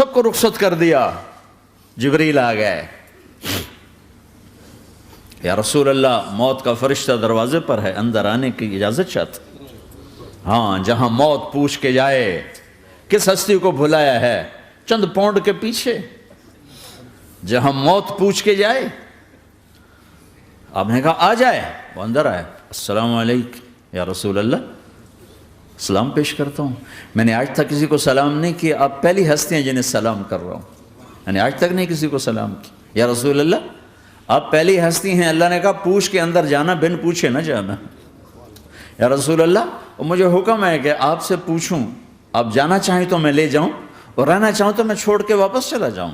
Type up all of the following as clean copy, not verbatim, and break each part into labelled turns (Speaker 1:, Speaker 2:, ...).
Speaker 1: سب کو رخصت کر دیا. جبریل آ گئے. یا رسول اللہ موت کا فرشتہ دروازے پر ہے, اندر آنے کی اجازت چاہتا. ہاں, جہاں موت پوچھ کے جائے کس ہستی کو بھلایا ہے, چند پونڈ کے پیچھے جہاں موت پوچھ کے جائے. آپ نے کہا آ جائے, وہ اندر آئے. السلام علیکم یا رسول اللہ, سلام پیش کرتا ہوں. میں نے آج تک کسی کو سلام نہیں کیا, آپ پہلی ہستی ہیں جنہیں سلام کر رہا ہوں. میں نے آج تک نہیں کسی کو سلام کی. یا رسول اللہ آپ پہلی ہستی ہیں. اللہ نے کہا پوچھ کے اندر جانا, بن پوچھے نہ جانا. یا رسول اللہ مجھے حکم ہے کہ آپ سے پوچھوں, آپ جانا چاہیں تو میں لے جاؤں, اور رہنا چاہوں تو میں چھوڑ کے واپس چلا جاؤں.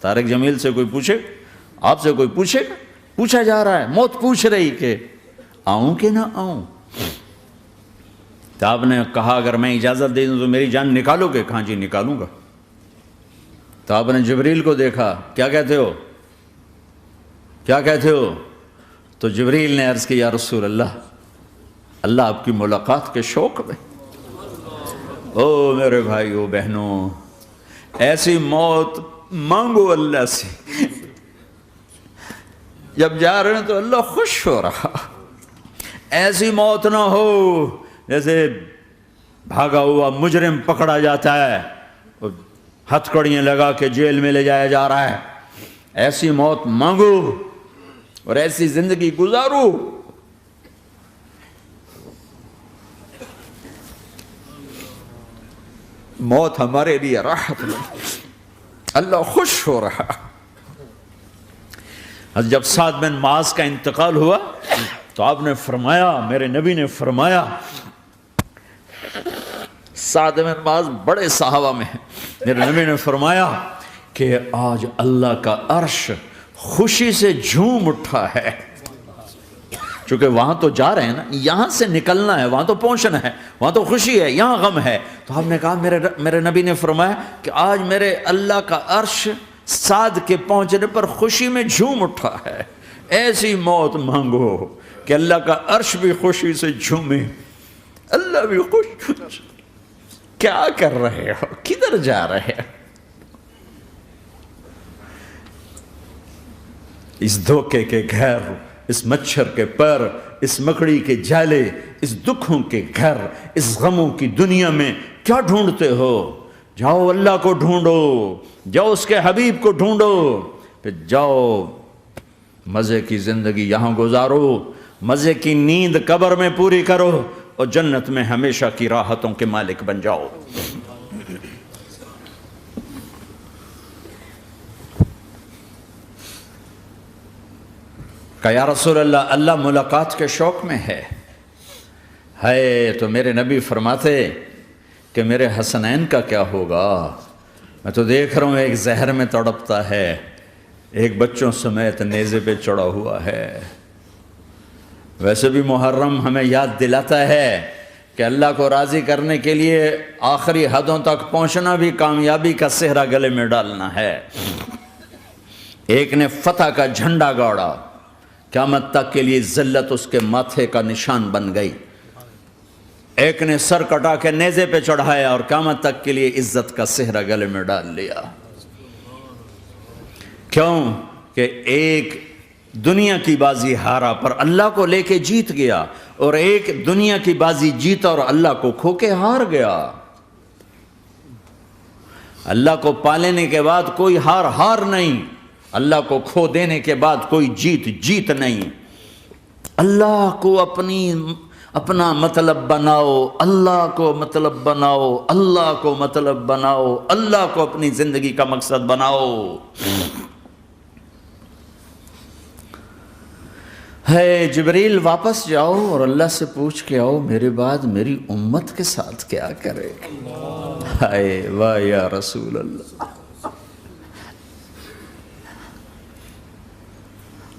Speaker 1: طارق جمیل سے کوئی پوچھے, آپ سے کوئی پوچھے, پوچھا جا رہا ہے, موت پوچھ رہی کہ آؤں کہ نہ آؤں. تو آپ نے کہا اگر میں اجازت دے دوں تو میری جان نکالو گے؟ کہاں جی نکالوں گا. تو آپ نے جبریل کو دیکھا, کیا کہتے ہو, کیا کہتے ہو؟ تو جبریل نے عرض کی یا رسول اللہ, اللہ آپ کی ملاقات کے شوق میں. او میرے بھائیو بہنوں, ایسی موت مانگو اللہ سے. جب جا رہے ہیں تو اللہ خوش ہو رہا. ایسی موت نہ ہو جیسے بھاگا ہوا مجرم پکڑا جاتا ہے, ہتھکڑیاں لگا کے جیل میں لے جایا جا رہا ہے. ایسی موت مانگو اور ایسی زندگی گزارو. موت ہمارے لیے راحت نہیں, اللہ خوش ہو رہا. جب سعد بن معاذ کا انتقال ہوا تو آپ نے فرمایا, میرے نبی نے فرمایا, سعد بن معاذ بڑے صحابہ میں ہیں, میرے نبی نے فرمایا کہ آج اللہ کا عرش خوشی سے جھوم اٹھا ہے. چونکہ وہاں تو جا رہے ہیں نا, یہاں سے نکلنا ہے, وہاں تو پہنچنا ہے, وہاں تو خوشی ہے, یہاں غم ہے. تو آپ نے کہا, میرے نبی نے فرمایا کہ آج میرے اللہ کا عرش سعد کے پہنچنے پر خوشی میں جھوم اٹھا ہے. ایسی موت مانگو کہ اللہ کا عرش بھی خوشی سے جھومے, اللہ بھی خوش. کیا کر رہے ہو, کدھر جا رہے ہو؟ اس دھوکے کے گھر, اس مچھر کے پر, اس مکڑی کے جالے, اس دکھوں کے گھر, اس غموں کی دنیا میں کیا ڈھونڈتے ہو؟ جاؤ اللہ کو ڈھونڈو, جاؤ اس کے حبیب کو ڈھونڈو, پھر جاؤ مزے کی زندگی یہاں گزارو, مزے کی نیند قبر میں پوری کرو, اور جنت میں ہمیشہ کی راحتوں کے مالک بن جاؤ. کہ یا رسول اللہ, اللہ ملاقات کے شوق میں ہے. تو میرے نبی فرماتے کہ میرے حسنین کا کیا ہوگا؟ میں تو دیکھ رہا ہوں ایک زہر میں تڑپتا ہے, ایک بچوں سمیت نیزے پہ چڑھا ہوا ہے. ویسے بھی محرم ہمیں یاد دلاتا ہے کہ اللہ کو راضی کرنے کے لیے آخری حدوں تک پہنچنا بھی کامیابی کا صحرا گلے میں ڈالنا ہے. ایک نے فتح کا جھنڈا گاڑا, قیامت تک کے لیے ذلت اس کے ماتھے کا نشان بن گئی. ایک نے سر کٹا کے نیزے پہ چڑھایا اور قیامت تک کے لیے عزت کا صحرا گلے میں ڈال لیا. کیوں کہ ایک دنیا کی بازی ہارا پر اللہ کو لے کے جیت گیا, اور ایک دنیا کی بازی جیتا اور اللہ کو کھو کے ہار گیا. اللہ کو پالینے کے بعد کوئی ہار نہیں, اللہ کو کھو دینے کے بعد کوئی جیت نہیں. اللہ کو اپنا مطلب بناؤ, اللہ کو مطلب بناؤ, اللہ کو مطلب بناؤ, اللہ کو اپنی زندگی کا مقصد بناؤ. ہے جبریل واپس جاؤ اور اللہ سے پوچھ کے آؤ میرے بعد میری امت کے ساتھ کیا کرے. ہائے واہ یا رسول اللہ.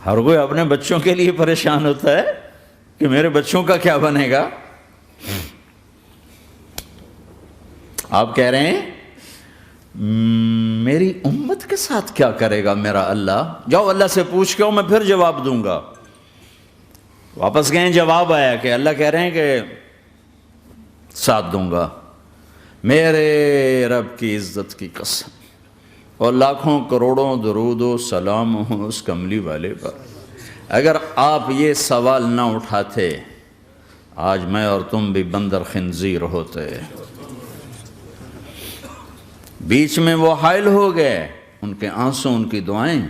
Speaker 1: ہر کوئی اپنے بچوں کے لیے پریشان ہوتا ہے کہ میرے بچوں کا کیا بنے گا. آپ کہہ رہے ہیں میری امت کے ساتھ کیا کرے گا میرا اللہ. جاؤ اللہ سے پوچھ کے آؤ, میں پھر جواب دوں گا. واپس گئے, جواب آیا کہ اللہ کہہ رہے ہیں کہ ساتھ دوں گا. میرے رب کی عزت کی قسم, اور لاکھوں کروڑوں درود و سلام ہوں اس کملی والے پر۔ اگر آپ یہ سوال نہ اٹھاتے آج میں اور تم بھی بندر خنزیر ہوتے۔ بیچ میں وہ حائل ہو گئے، ان کے آنسو، ان کی دعائیں۔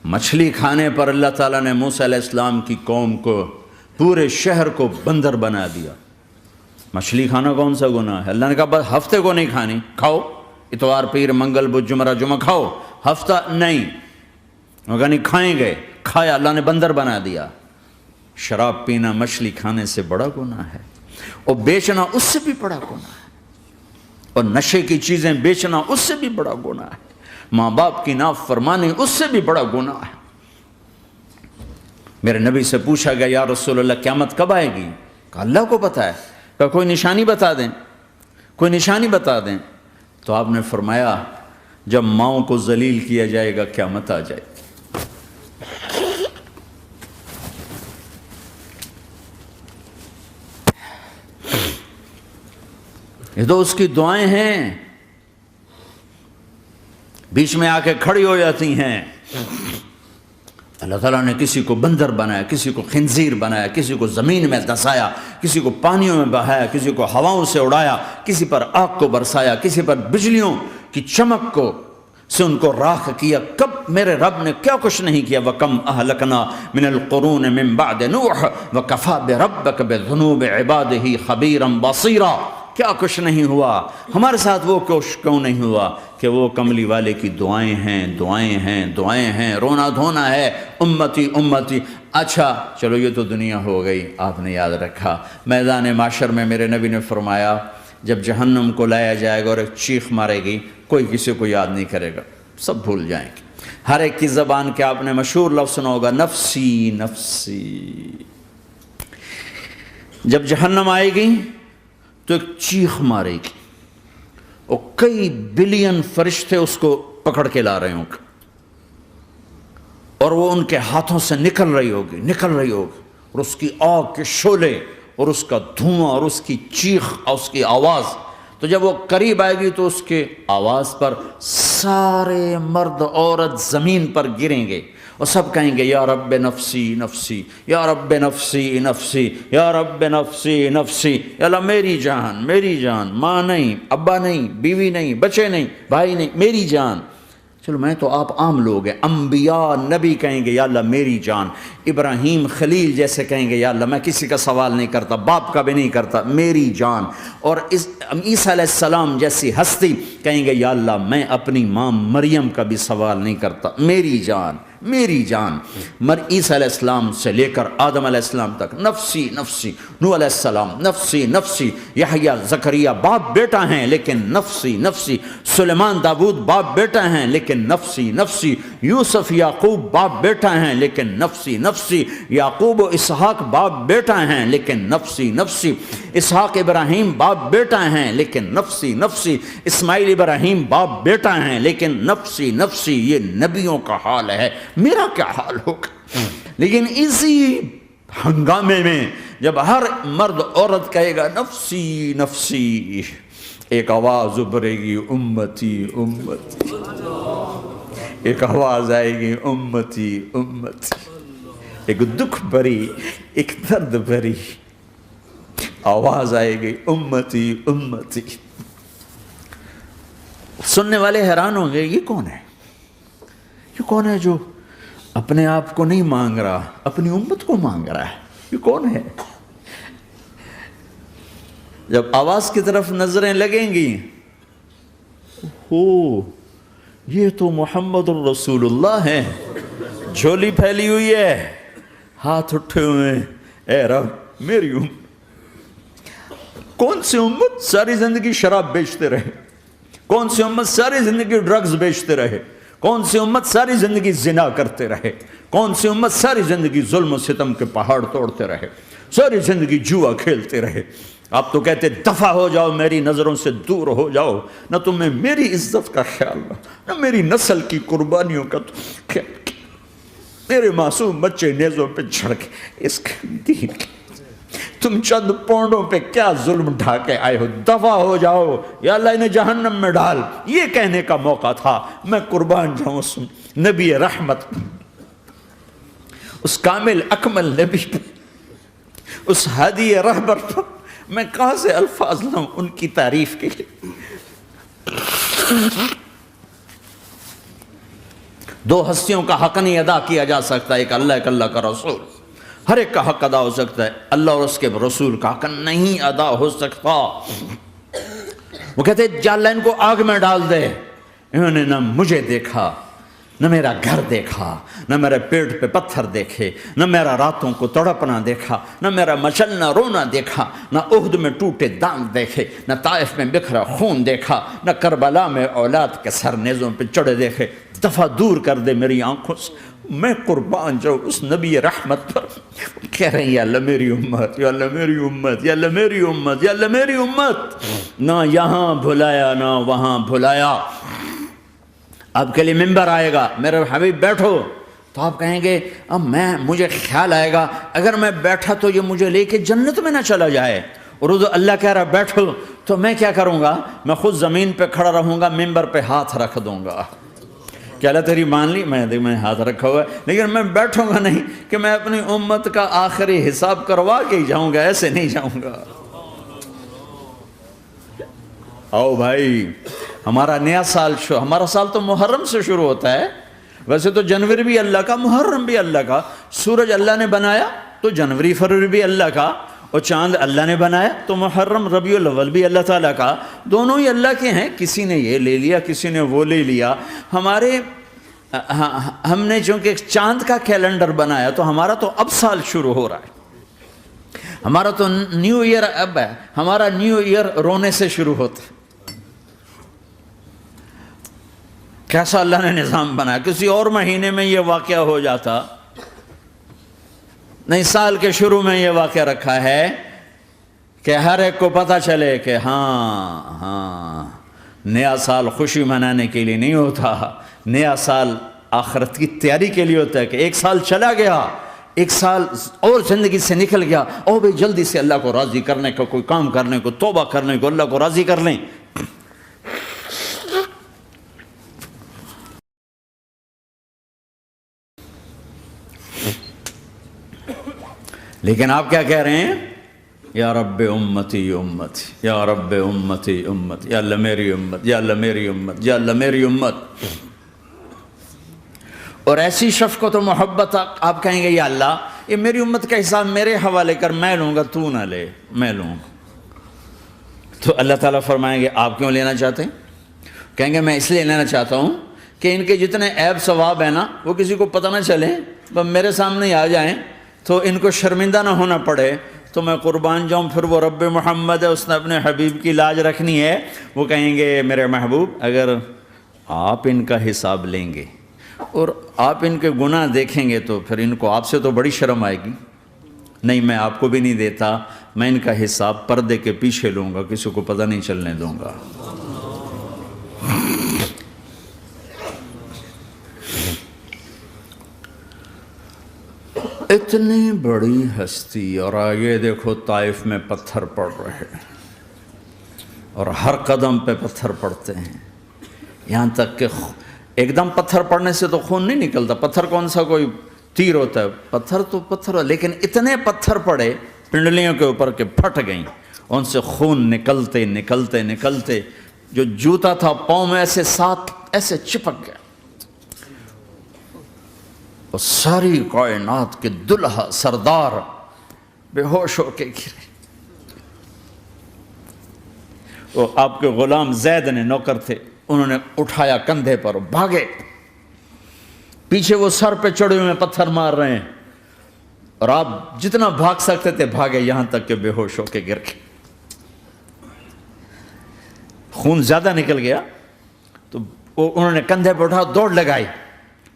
Speaker 1: مچھلی کھانے پر اللہ تعالیٰ نے موسیٰ علیہ السلام کی قوم کو، پورے شہر کو بندر بنا دیا۔ مچھلی کھانا کون سا گناہ ہے؟ اللہ نے کہا بس ہفتے کو نہیں کھانی، کھاؤ، اتوار پیر منگل بدھ جمعہ جمعہ کھاؤ، ہفتہ نہیں۔ وہ کہا نہیں کھائیں گے، کھایا، اللہ نے بندر بنا دیا۔ شراب پینا مچھلی کھانے سے بڑا گناہ ہے، اور بیچنا اس سے بھی بڑا گناہ ہے، اور نشے کی چیزیں بیچنا اس سے بھی بڑا گناہ ہے، ماں باپ کی نافرمانی اس سے بھی بڑا گناہ ہے۔ میرے نبی سے پوچھا گیا یا رسول اللہ قیامت کب آئے گی؟ کہا اللہ کو پتہ ہے۔ کہا کوئی نشانی بتا دیں، کوئی نشانی بتا دیں۔ تو آپ نے فرمایا جب ماؤں کو ذلیل کیا جائے گا قیامت آ جائے گی۔ یہ تو اس کی دعائیں ہیں، بیچ میں آ کے کھڑی ہو جاتی ہیں۔ اللہ تعالیٰ نے کسی کو بندر بنایا، کسی کو خنزیر بنایا، کسی کو زمین میں دسایا، کسی کو پانیوں میں بہایا، کسی کو ہواؤں سے اڑایا، کسی پر آگ کو برسایا، کسی پر بجلیوں کی چمک کو سے ان کو راکھ کیا۔ کب میرے رب نے کیا کچھ نہیں کیا۔ وَكَمْ أَهْلَكْنَا مِنَ الْقُرُونِ مِنْ بَعْدِ نُوحٍ وَكَفَى بِرَبِّكَ بِذُنُوبِ عِبَادِهِ خَبِيرًا بَصِيرًا۔ کیا کچھ نہیں ہوا ہمارے ساتھ، وہ کچھ کیوں نہیں ہوا کہ وہ کملی والے کی دعائیں ہیں، دعائیں ہیں، دعائیں ہیں، رونا دھونا ہے، امتی امتی۔ اچھا چلو یہ تو دنیا ہو گئی، آپ نے یاد رکھا۔ میدان معاشر میں میرے نبی نے فرمایا جب جہنم کو لایا جائے گا اور ایک چیخ مارے گی، کوئی کسی کو یاد نہیں کرے گا، سب بھول جائیں گے۔ ہر ایک کی زبان کے آپ نے مشہور لفظ سنا ہوگا نفسی نفسی۔ جب جہنم آئے گی تو ایک چیخ مارے گی، اور کئی بلین فرشتے اس کو پکڑ کے لا رہے ہوں گے، اور وہ ان کے ہاتھوں سے نکل رہی ہوگی، اور اس کی آگ کے شعلے اور اس کا دھواں اور اس کی چیخ اور اس کی آواز۔ تو جب وہ قریب آئے گی تو اس کے آواز پر سارے مرد عورت زمین پر گریں گے، اور سب کہیں گے یا رب نفسی نفسی، یا رب نفسی نفسی، یا رب نفسی نفسی۔ یا اللہ میری جان، میری جان، ماں نہیں، ابا نہیں، بیوی نہیں، بچے نہیں، بھائی نہیں، میری جان۔ چلو میں تو آپ عام لوگ ہیں، انبیاء نبی کہیں گے یا اللہ میری جان، ابراہیم خلیل جیسے کہیں گے یا اللہ میں کسی کا سوال نہیں کرتا، باپ کا بھی نہیں کرتا، میری جان۔ اور عیسیٰ علیہ السلام جیسی ہستی کہیں گے یا اللہ میں اپنی ماں مریم کا بھی سوال نہیں کرتا، میری جان، میری جان۔ عیسیٰ علیہ السلام سے لے کر آدم علیہ السلام تک نفسی نفسی، نوح علیہ السلام نفسی نفسی، یحییٰ زکریا باپ بیٹا ہیں لیکن نفسی نفسی، سلیمان داؤد باپ بیٹا ہیں لیکن نفسی نفسی، یوسف یعقوب باپ بیٹا ہیں لیکن نفسی نفسی، یعقوب و اسحاق باپ بیٹا ہیں لیکن نفسی نفسی، اسحاق ابراہیم باپ بیٹا ہیں لیکن نفسی نفسی، اسماعیل ابراہیم باپ بیٹا ہیں لیکن نفسی نفسی۔ یہ نبیوں کا حال ہے، میرا کیا حال ہوگا؟ لیکن اسی ہنگامے میں جب ہر مرد عورت کہے گا نفسی نفسی، ایک آواز ابھرے گی امتی امتی، ایک آواز آئے گی امتی امتی، ایک دکھ بھری، ایک درد بھری آواز آئے گی امتی امتی۔ سننے والے حیران ہوں گے یہ کون ہے، یہ کون ہے جو اپنے آپ کو نہیں مانگ رہا، اپنی امت کو مانگ رہا ہے، یہ کون ہے؟ جب آواز کی طرف نظریں لگیں گی، یہ تو محمد الرسول اللہ ہے، جھولی پھیلی ہوئی ہے، ہاتھ اٹھے ہوئے ہیں، اے رب میری امت۔ کون سی امت ساری زندگی شراب بیچتے رہے، کون سی امت ساری زندگی ڈرگز بیچتے رہے، کون سی امت ساری زندگی زنا کرتے رہے، کون سی امت ساری زندگی ظلم و ستم کے پہاڑ توڑتے رہے، ساری زندگی جوا کھیلتے رہے۔ آپ تو کہتے دفع ہو جاؤ، میری نظروں سے دور ہو جاؤ، نہ تمہیں میری عزت کا خیال نہ میری نسل کی قربانیوں کا خیال، میرے معصوم بچے نیزوں پہ جھڑ کے اس دین تم چند پونڈوں پہ کیا ظلم ڈھا کے آئے ہو، دفع ہو جاؤ یا اللہ انہیں جہنم میں ڈال، یہ کہنے کا موقع تھا۔ میں قربان جاؤں اس نبی رحمت، اس کامل اکمل نبی پہ، اس ہادی رہبر پر میں کہاں سے الفاظ لاؤں ان کی تعریف کے لیے۔ دو ہستیوں کا حق نہیں ادا کیا جا سکتا، ایک اللہ، ایک اللہ کا رسول۔ ہر ایک کا حق ادا ہو سکتا ہے، اللہ اور اس کے رسول کا حق نہیں ادا ہو سکتا۔ وہ کہتے ہیں جا اللہ ان کو آگ میں ڈال دے۔ انہوں نے نہ مجھے دیکھا، نہ میرا گھر دیکھا، نہ میرے پیٹ پہ پتھر دیکھے، نہ میرا راتوں کو تڑپنا دیکھا، نہ میرا مچلنا رونا دیکھا، نہ احد میں ٹوٹے دانت دیکھے، نہ طائف میں بکھرا خون دیکھا، نہ کربلا میں اولاد کے سر نیزوں پہ چڑھے دیکھے۔ دفعہ دور کر دے میری آنکھوں سے، میں قربان جاؤں اس نبی رحمت پر۔ کہہ رہے ہیں یا اللہ میری امت، یا اللہ میری امت، یا اللہ میری امت، یا اللہ میری امت۔ نہ یہاں بھلایا نہ وہاں بھلایا۔ آپ کے لیے ممبر آئے گا، میرے حبیب بیٹھو، تو آپ کہیں گے اب مجھے خیال آئے گا اگر میں بیٹھا تو یہ مجھے لے کے جنت میں نہ چلا جائے، اور اللہ کہہ رہا بیٹھو تو میں کیا کروں گا؟ میں خود زمین پہ کھڑا رہوں گا، ممبر پہ ہاتھ رکھ دوں گا کہ اللہ تیری مان لی، میں ہاتھ رکھا ہوا ہے، لیکن میں بیٹھوں گا نہیں کہ میں اپنی امت کا آخری حساب کروا کے ہی جاؤں گا، ایسے نہیں جاؤں گا۔ آؤ بھائی، ہمارا نیا سال ہمارا سال تو محرم سے شروع ہوتا ہے، ویسے تو جنوری بھی اللہ کا، محرم بھی اللہ کا، سورج اللہ نے بنایا تو جنوری فروری بھی اللہ کا، اور چاند اللہ نے بنایا تو محرم ربیع الاول بھی اللہ تعالیٰ کا، دونوں ہی اللہ کے ہیں۔ کسی نے یہ لے لیا، کسی نے وہ لے لیا۔ ہم نے چونکہ چاند کا کیلنڈر بنایا تو ہمارا تو اب سال شروع ہو رہا ہے، ہمارا تو نیو ایئر اب ہے، ہمارا نیو ایئر رونے سے شروع ہوتا ہے۔ کیسا اللہ نے نظام بنایا، کسی اور مہینے میں یہ واقعہ ہو جاتا، نہیں سال کے شروع میں یہ واقعہ رکھا ہے کہ ہر ایک کو پتہ چلے کہ ہاں نیا سال خوشی منانے کے لیے نہیں ہوتا، نیا سال آخرت کی تیاری کے لیے ہوتا ہے کہ ایک سال چلا گیا، ایک سال اور زندگی سے نکل گیا، او بھئی جلدی سے اللہ کو راضی کرنے کا کوئی کام کرنے کو، توبہ کرنے کو، اللہ کو راضی کر لیں۔ لیکن آپ کیا کہہ رہے ہیں؟ یا رب امتی امت، یا رب امتی امت، یا اللہ میری امت، یا اللہ میری امت، یا اللہ میری امت۔ اور ایسی شفقت و محبت آپ کہیں گے یا اللہ یہ میری امت کا حساب میرے حوالے کر، میں لوں گا، تو نہ لے، میں لوں گا۔ تو اللہ تعالیٰ فرمائیں گے آپ کیوں لینا چاہتے ہیں؟ کہیں گے میں اس لیے لینا چاہتا ہوں کہ ان کے جتنے عیب ثواب ہیں نا وہ کسی کو پتہ نہ چلے، بس میرے سامنے ہی آ جائیں تو ان کو شرمندہ نہ ہونا پڑے، تو میں قربان جاؤں۔ پھر وہ رب محمد ہے، اس نے اپنے حبیب کی لاج رکھنی ہے، وہ کہیں گے میرے محبوب اگر آپ ان کا حساب لیں گے اور آپ ان کے گناہ دیکھیں گے تو پھر ان کو آپ سے تو بڑی شرم آئے گی، نہیں میں آپ کو بھی نہیں دیتا، میں ان کا حساب پردے کے پیچھے لوں گا، کسی کو پتہ نہیں چلنے دوں گا۔ اتنی بڑی ہستی، اور آگے دیکھو طائف میں پتھر پڑ رہے ہیں، اور ہر قدم پہ پتھر پڑتے ہیں، یہاں تک کہ ایک دم پتھر پڑنے سے تو خون نہیں نکلتا، پتھر کون سا کوئی تیر ہوتا ہے، پتھر تو پتھر، لیکن اتنے پتھر پڑے پنڈلیوں کے اوپر کہ پھٹ گئیں، ان سے خون نکلتے نکلتے نکلتے جو جوتا تھا پاؤں میں ایسے ساتھ ایسے چپک گیا، اور ساری کائنات کے دلہا سردار بے ہوش ہو کے گرے۔ وہ آپ کے غلام زید نے نوکر تھے، انہوں نے اٹھایا کندھے پر، بھاگے، پیچھے وہ سر پہ چڑھے ہوئے پتھر مار رہے ہیں، اور آپ جتنا بھاگ سکتے تھے بھاگے، یہاں تک کہ بے ہوش ہو کے گر گئے۔ خون زیادہ نکل گیا تو انہوں نے کندھے پہ اٹھا، دوڑ لگائی،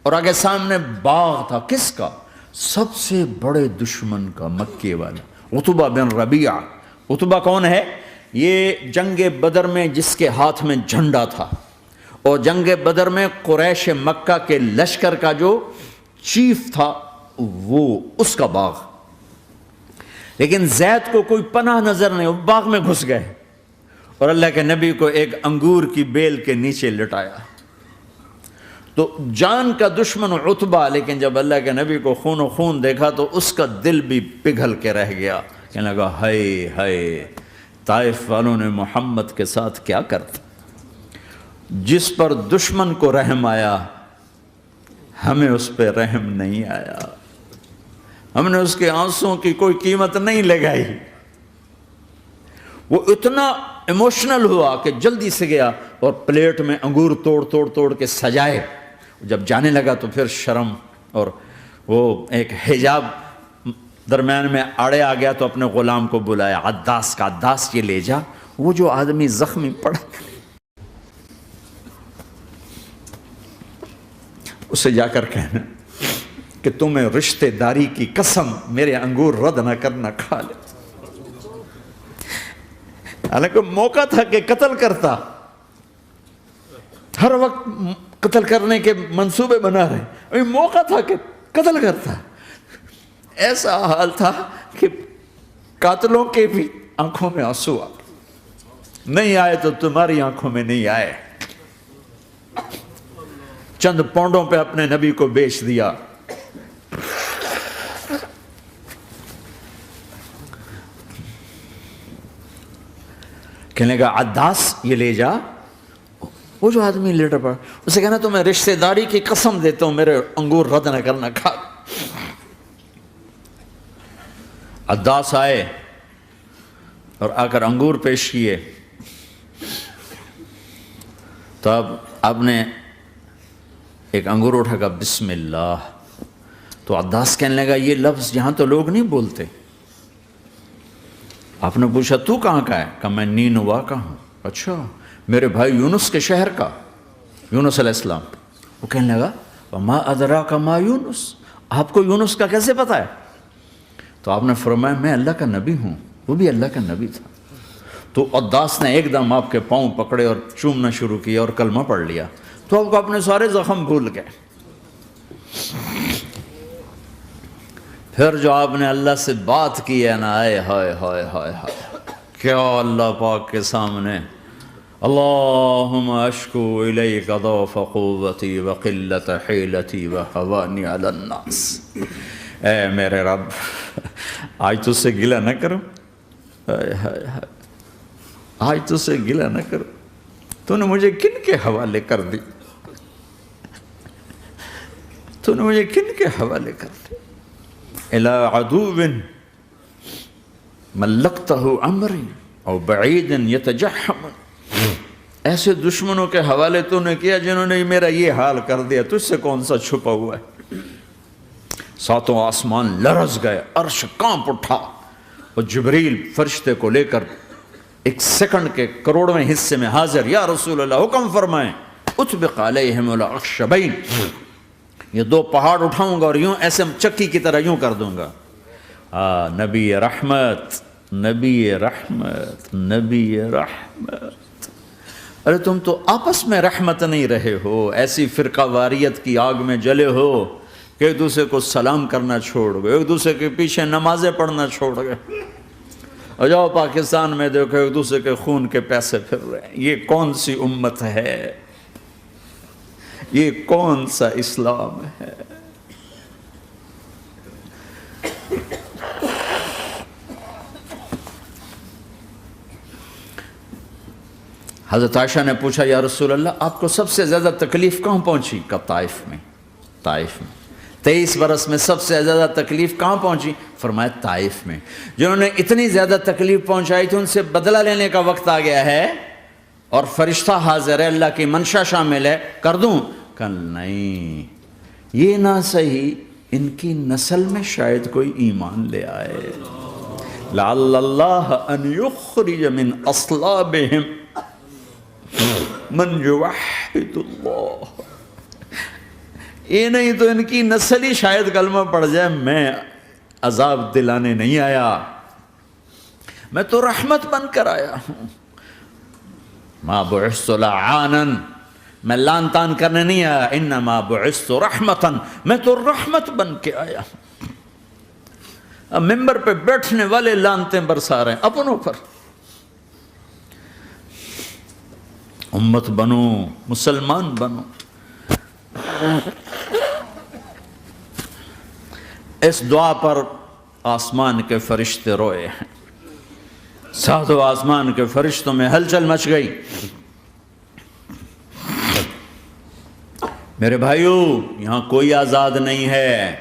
Speaker 1: اور آگے سامنے باغ تھا، کس کا؟ سب سے بڑے دشمن کا، مکے والا عتبہ بن ربیعہ۔ عتبہ کون ہے؟ یہ جنگ بدر میں جس کے ہاتھ میں جھنڈا تھا، اور جنگ بدر میں قریش مکہ کے لشکر کا جو چیف تھا وہ، اس کا باغ۔ لیکن زید کو کوئی پناہ نظر نہیں، وہ باغ میں گھس گئے اور اللہ کے نبی کو ایک انگور کی بیل کے نیچے لٹایا۔ تو جان کا دشمن عتبہ، لیکن جب اللہ کے نبی کو خون و خون دیکھا تو اس کا دل بھی پگھل کے رہ گیا، کہنے لگا ہائے ہائے، طائف والوں نے محمد کے ساتھ کیا کرتا۔ جس پر دشمن کو رحم آیا ہمیں اس پہ رحم نہیں آیا، ہم نے اس کے آنسوں کی کوئی قیمت نہیں لگائی۔ وہ اتنا ایموشنل ہوا کہ جلدی سے گیا اور پلیٹ میں انگور توڑ کے سجائے۔ جب جانے لگا تو پھر شرم اور وہ ایک حجاب درمیان میں آڑے آ گیا، تو اپنے غلام کو بلایا، عداس کا، عداس یہ لے جا وہ جو آدمی زخمی پڑا، اسے جا کر کہنا کہ تمہیں رشتہ داری کی قسم میرے انگور رد نہ کرنا، کھا لے۔ حالانکہ موقع تھا کہ قتل کرتا، ہر وقت قتل کرنے کے منصوبے بنا رہے، ابھی موقع تھا کہ قتل کرتا۔ ایسا حال تھا کہ قاتلوں کے بھی آنکھوں میں آنسو آ نہیں آئے تو تمہاری آنکھوں میں نہیں آئے۔ چند پونڈوں پہ اپنے نبی کو بیچ دیا۔ کہنے لگا عداس یہ لے جا، وہ جو آدمی لیٹر پڑا، اسے کہنا تو میں رشتہ داری کی قسم دیتا ہوں میرے انگور رد نہ کرنا، کھا۔ عداس آئے اور آ کر انگور پیش کیے، تو اب آپ نے ایک انگور اٹھا کر بسم اللہ، تو عداس کہنے لگا یہ لفظ یہاں تو لوگ نہیں بولتے۔ آپ نے پوچھا تو کہاں کا ہے؟ کہا میں نینوا کا ہوں۔ اچھا، میرے بھائی یونس کے شہر کا، یونس علیہ السلام۔ وہ کہنے لگا وما ادراک ما یونس، آپ کو یونس کا کیسے پتا ہے؟ تو آپ نے فرمایا میں اللہ کا نبی ہوں، وہ بھی اللہ کا نبی تھا۔ تو عداس نے ایک دم آپ کے پاؤں پکڑے اور چومنا شروع کیا اور کلمہ پڑھ لیا، تو آپ کو اپنے سارے زخم بھول گئے۔ پھر جو آپ نے اللہ سے بات کی ہے نا، آئے ہائے ہائے ہائے ہائے، کیا اللہ پاک کے سامنے اللہم اشکو الیک ضعف قوتی وقلت حیلتی وہوانی علی الناس، اے میرے رب آج تجھ سے گلہ نہ کروں، آج تجھ سے گلہ نہ کروں، تو نے مجھے کن کے حوالے کر دی، تو نے مجھے کن کے حوالے کر دی، الی عدو ملکتہ امری او بعید یتجحم، ایسے دشمنوں کے حوالے تو نے کیا جنہوں نے میرا یہ حال کر دیا، تجھ سے کون سا چھپا ہوا ہے۔ ساتوں آسمان لرز گئے، عرش کانپ اٹھا، اور جبریل فرشتے کو لے کر ایک سیکنڈ کے کروڑویں حصے میں حاضر، یا رسول اللہ حکم فرمائیں اطبق علیہم الاخشبین، یہ دو پہاڑ اٹھاؤں گا اور یوں ایسے چکی کی طرح یوں کر دوں گا۔ نبی رحمت، نبی رحمت، نبی رحمت۔ ارے تم تو آپس میں رحمت نہیں رہے ہو، ایسی فرقہ واریت کی آگ میں جلے ہو کہ ایک دوسرے کو سلام کرنا چھوڑ گئے، ایک دوسرے کے پیچھے نمازیں پڑھنا چھوڑ گئے، اور جاؤ پاکستان میں دیکھو ایک دوسرے کے خون کے پیسے پھر رہے ہیں۔ یہ کون سی امت ہے؟ یہ کون سا اسلام ہے؟ حضرت عائشہ نے پوچھا یا رسول اللہ آپ کو سب سے زیادہ تکلیف کہاں پہنچی؟ کہا طائف میں، طائف میں۔ 23 برس میں سب سے زیادہ تکلیف کہاں پہنچی؟ فرمایا طائف میں۔ جنہوں نے اتنی زیادہ تکلیف پہنچائی تھی ان سے بدلہ لینے کا وقت آ گیا ہے، اور فرشتہ حاضر ہے، اللہ کی منشا شامل ہے، کر دوں؟ کہ نہیں، یہ نہ صحیح، ان کی نسل میں شاید کوئی ایمان لے آئے، لعل اللہ ان یخرج من اصلابہم من یوحد اللہ، یہ نہیں تو ان کی نسل ہی شاید کلمہ پڑھ جائے۔ میں عذاب دلانے نہیں آیا، میں تو رحمت بن کر آیا ہوں۔ ما بعثت لعانا، میں لان تان کرنے نہیں آیا، انما بعثت رحمتا، میں تو رحمت بن کے آیا ہوں۔ اب ممبر پہ بیٹھنے والے لانتیں برسا رہے ہیں اپنوں پر. امت بنو، مسلمان بنو. اس دعا پر آسمان کے فرشتے روئے ہیں. ساتوں آسمان کے فرشتوں میں ہلچل مچ گئی. میرے بھائیو، یہاں کوئی آزاد نہیں ہے.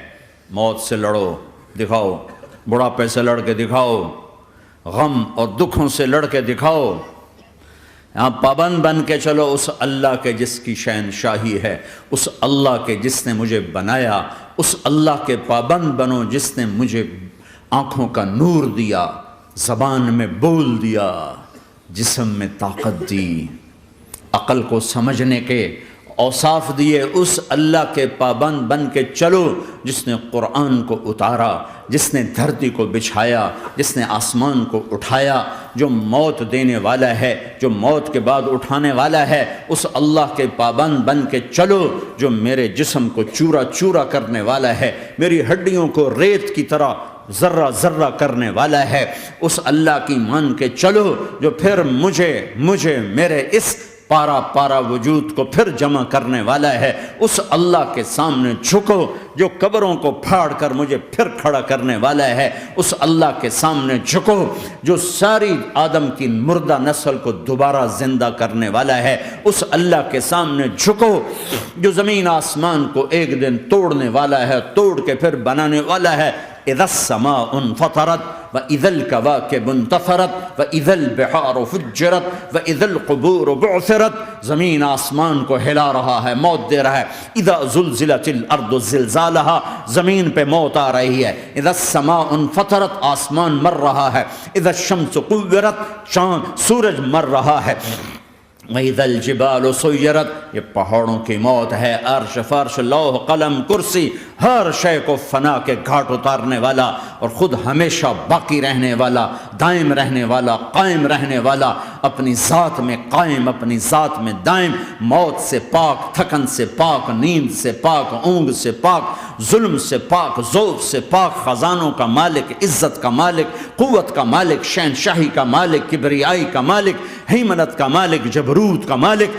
Speaker 1: موت سے لڑو، دکھاؤ. بڑھاپے سے لڑ کے دکھاؤ. غم اور دکھوں سے لڑ کے دکھاؤ. یہاں پابند بن کے چلو اس اللہ کے جس کی شہنشاہی ہے، اس اللہ کے جس نے مجھے بنایا. اس اللہ کے پابند بنو جس نے مجھے آنکھوں کا نور دیا، زبان میں بول دیا، جسم میں طاقت دی، عقل کو سمجھنے کے اوصاف دیے. اس اللہ کے پابند بن کے چلو جس نے قرآن کو اتارا، جس نے دھرتی کو بچھایا، جس نے آسمان کو اٹھایا، جو موت دینے والا ہے، جو موت کے بعد اٹھانے والا ہے. اس اللہ کے پابند بن کے چلو جو میرے جسم کو چورا چورا کرنے والا ہے، میری ہڈیوں کو ریت کی طرح ذرہ ذرہ کرنے والا ہے. اس اللہ کی مان کے چلو جو پھر مجھے میرے اس پارا پارا وجود کو پھر جمع کرنے والا ہے. اس اللہ کے سامنے جھکو جو قبروں کو پھاڑ کر مجھے پھر کھڑا کرنے والا ہے. اس اللہ کے سامنے جھکو جو ساری آدم کی مردہ نسل کو دوبارہ زندہ کرنے والا ہے. اس اللہ کے سامنے جھکو جو زمین آسمان کو ایک دن توڑنے والا ہے، توڑ کے پھر بنانے والا ہے. اذا السماء انفطرت واذا الكواكب انتثرت واذا البحار فجرت واذا القبور بعثرت. زمین آسمان کو ہلا رہا ہے، موت دے رہا ہے. اذا زلزلت الارض زلزالها، زمین پہ موت آ رہی ہے. اذا السماء انفطرت، آسمان مر رہا ہے. اذا الشمس قورت، چاند سورج مر رہا ہے. وَإِذَا الْجِبَالُ سُيِّرَتْ، یہ پہاڑوں کی موت ہے. عرش فرش لوح قلم کرسی ہر شے کو فنا کے گھاٹ اتارنے والا اور خود ہمیشہ باقی رہنے والا، دائم رہنے والا، قائم رہنے والا، اپنی ذات میں قائم، اپنی ذات میں دائم، موت سے پاک، تھکن سے پاک، نیند سے پاک، اونگ سے پاک، ظلم سے پاک، ذوق سے پاک، خزانوں کا مالک، عزت کا مالک، قوت کا مالک، شہنشاہی کا مالک، کبریائی کا مالک، ہیمنت کا مالک، جبروت کا مالک،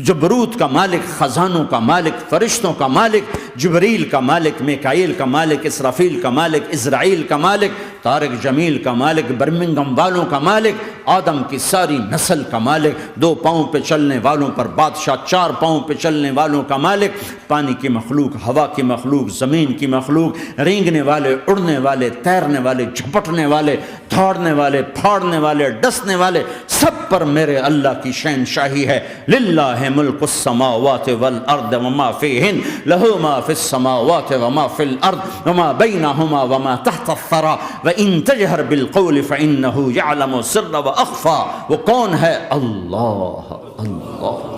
Speaker 1: جبروت کا مالک، خزانوں کا مالک، فرشتوں کا مالک، جبریل کا مالک، میکائیل کا مالک، اسرافیل کا مالک، اسرائیل کا مالک، طارق جمیل کا مالک، برمنگم والوں کا مالک، آدم کی ساری نسل کا مالک، 2 پاؤں پہ چلنے والوں پر بادشاہ، 4 پاؤں پہ چلنے والوں کا مالک، پانی کی مخلوق، ہوا کی مخلوق، زمین کی مخلوق، رینگنے والے، اڑنے والے، تیرنے والے، جھپٹنے والے، دھاڑنے والے، پھاڑنے والے، ڈسنے والے، سب پر میرے اللہ کی شہنشاہی ہے. للہ ملک السماوات والارض وما فیہن، لہو ما فی السماوات وما فی الارض وما بینہما وما تحت الثری وان تجہر بالقول فانہ یعلم السر واخفی. وہ کون ہے؟ اللہ. اللہ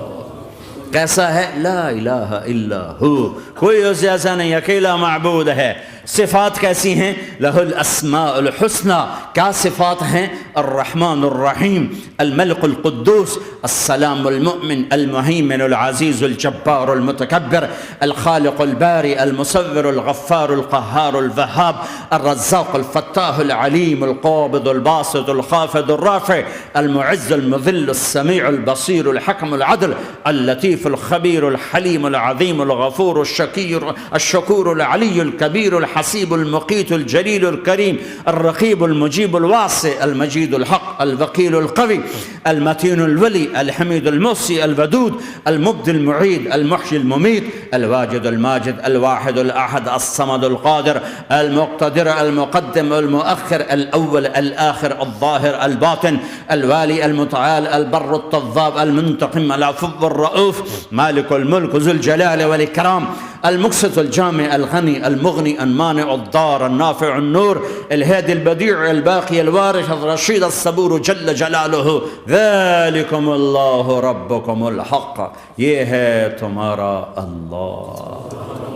Speaker 1: کیسا ہے؟ لا الہ الا ہو، کوئی اس جیسا نہیں، اکیلا معبود ہے. صفات کیسی ہیں؟ لہ الاسماء الحسنى. کیا صفات ہیں؟ الرحمن الرحیم، الملک القدوس، السلام المؤمن، المہیمن العزیز الجبار المتکبر، الخالق الباری المصور الغفار القہار الوہاب، الرزاق الفتاح العلیم القابض الباسط الخافض الرافع، المعز المذل السمیع البصیر الحکم العدل، اللطیف الخبیر الحلیم العظیم الغفور الشکور العلی الکبیر الحسیب المقیت الجلیل الکریم، الرقیب المجیب الواسع، المجید الحق، الوکیل القوی، المتین الولی، الحمید المحصی، الودود، المبدی المعید، المحیی الممیت، الواجد الماجد، الواحد الاحد، الصمد القادر، المقتدر، المقدم، المؤخر، الاول، الاخر، الظاهر، الباطن، الوالي، المتعال، البر التواب، المنتقم، العفو الرؤوف، مالك الملك ذو الجلال والإكرام، المقسط الجامع الغني المغني المانع الضار النافع النور، الهادي البديع الباقي الوارث الرشيد الصبور جل جلاله. ذلكم الله ربكم الحق، یہ ہے تمہارا اللہ.